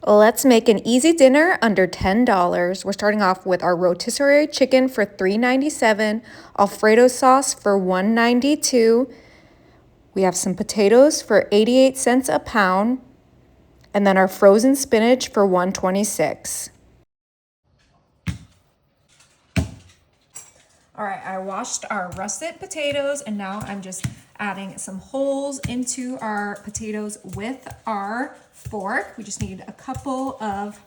Let's make an easy dinner under $10. We're starting off with our rotisserie chicken for $3.97, alfredo sauce for $1.92. We have some potatoes for 88 cents a pound, and then our frozen spinach for $1.26. All right, I washed our russet potatoes, and now I'm just adding some holes into our potatoes with our fork. We just need a couple of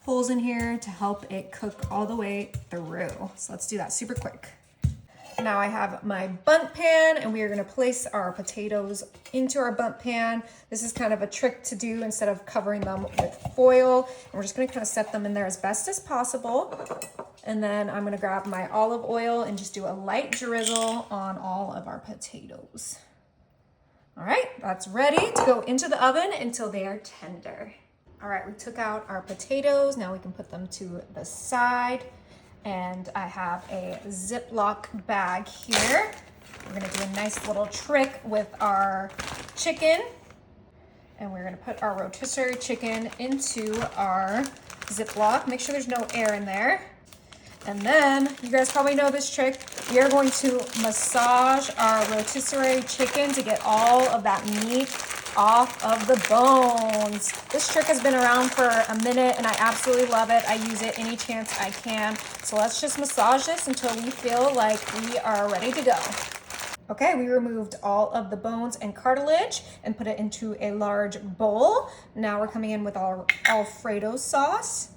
holes in here to help it cook all the way through. So let's do that super quick. Now I have my bundt pan, and we are gonna place our potatoes into our bundt pan. This is kind of a trick to do instead of covering them with foil. And we're just gonna kind of set them in there as best as possible. And then I'm gonna grab my olive oil and just do a light drizzle on all of our potatoes. All right, that's ready to go into the oven until they are tender. All right, we took out our potatoes. Now we can put them to the side. And I have a Ziploc bag here. We're gonna do a nice little trick with our chicken. And we're gonna put our rotisserie chicken into our Ziploc. Make sure there's no air in there. And then, you guys probably know this trick. We are going to massage our rotisserie chicken to get all of that meat off of the bones. This trick has been around for a minute and I absolutely love it. I use it any chance I can. So let's just massage this until we feel like we are ready to go. Okay, we removed all of the bones and cartilage and put it into a large bowl. Now we're coming in with our alfredo sauce.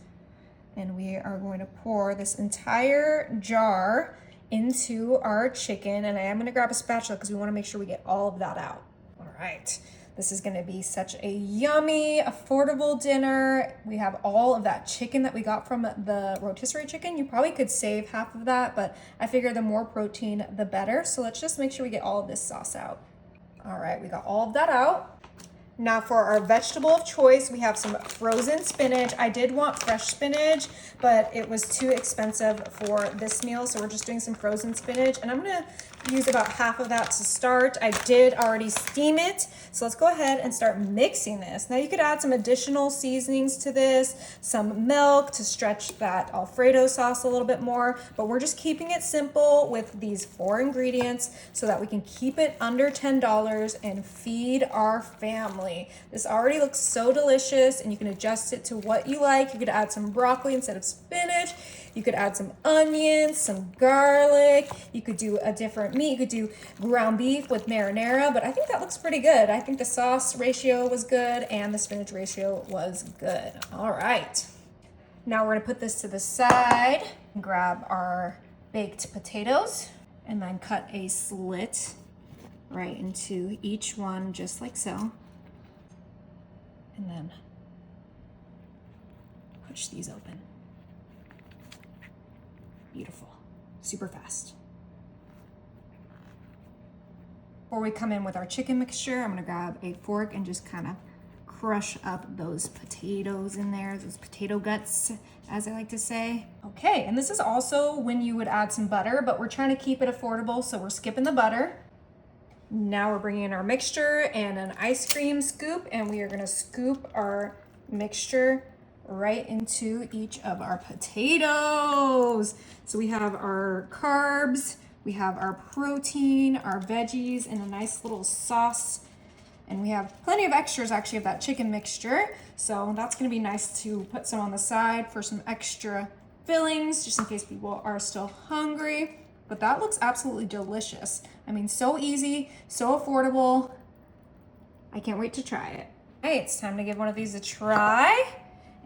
And we are going to pour this entire jar into our chicken. And I am gonna grab a spatula because we wanna make sure we get all of that out. All right, this is gonna be such a yummy, affordable dinner. We have all of that chicken that we got from the rotisserie chicken. You probably could save half of that, but I figure the more protein, the better. So let's just make sure we get all of this sauce out. All right, we got all of that out. Now for our vegetable of choice, we have some frozen spinach. I did want fresh spinach, but it was too expensive for this meal, so we're just doing some frozen spinach, and I'm gonna use about half of that to start. I did already steam it, so let's go ahead and start mixing this. Now you could add some additional seasonings to this, some milk to stretch that alfredo sauce a little bit more, but we're just keeping it simple with these 4 ingredients so that we can keep it under $10 and feed our family. This already looks so delicious, and you can adjust it to what you like. You could add some broccoli instead of spinach. You could add some onions, some garlic. You could do a different meat. You could do ground beef with marinara, but I think that looks pretty good. I think the sauce ratio was good and the spinach ratio was good. All right. Now we're gonna put this to the side, grab our baked potatoes, and then cut a slit right into each one, just like so. And then push these open. Beautiful, super fast. Before we come in with our chicken mixture, I'm gonna grab a fork and just kind of crush up those potatoes in there, those potato guts, as I like to say. Okay, and this is also when you would add some butter, but we're trying to keep it affordable, so we're skipping the butter. Now we're bringing in our mixture and an ice cream scoop, and we are gonna scoop our mixture right into each of our potatoes. So we have our carbs, we have our protein, our veggies, and a nice little sauce. And we have plenty of extras actually of that chicken mixture. So that's gonna be nice to put some on the side for some extra fillings, just in case people are still hungry. But that looks absolutely delicious. I mean, so easy, so affordable. I can't wait to try it. Hey, it's time to give one of these a try.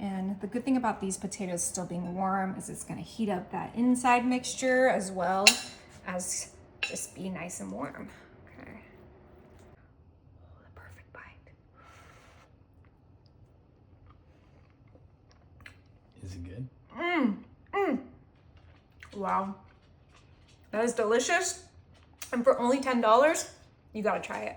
And the good thing about these potatoes still being warm is it's gonna heat up that inside mixture as well as just be nice and warm. Okay. Oh, the perfect bite. Is it good? Wow. That is delicious. And for only $10, you gotta try it.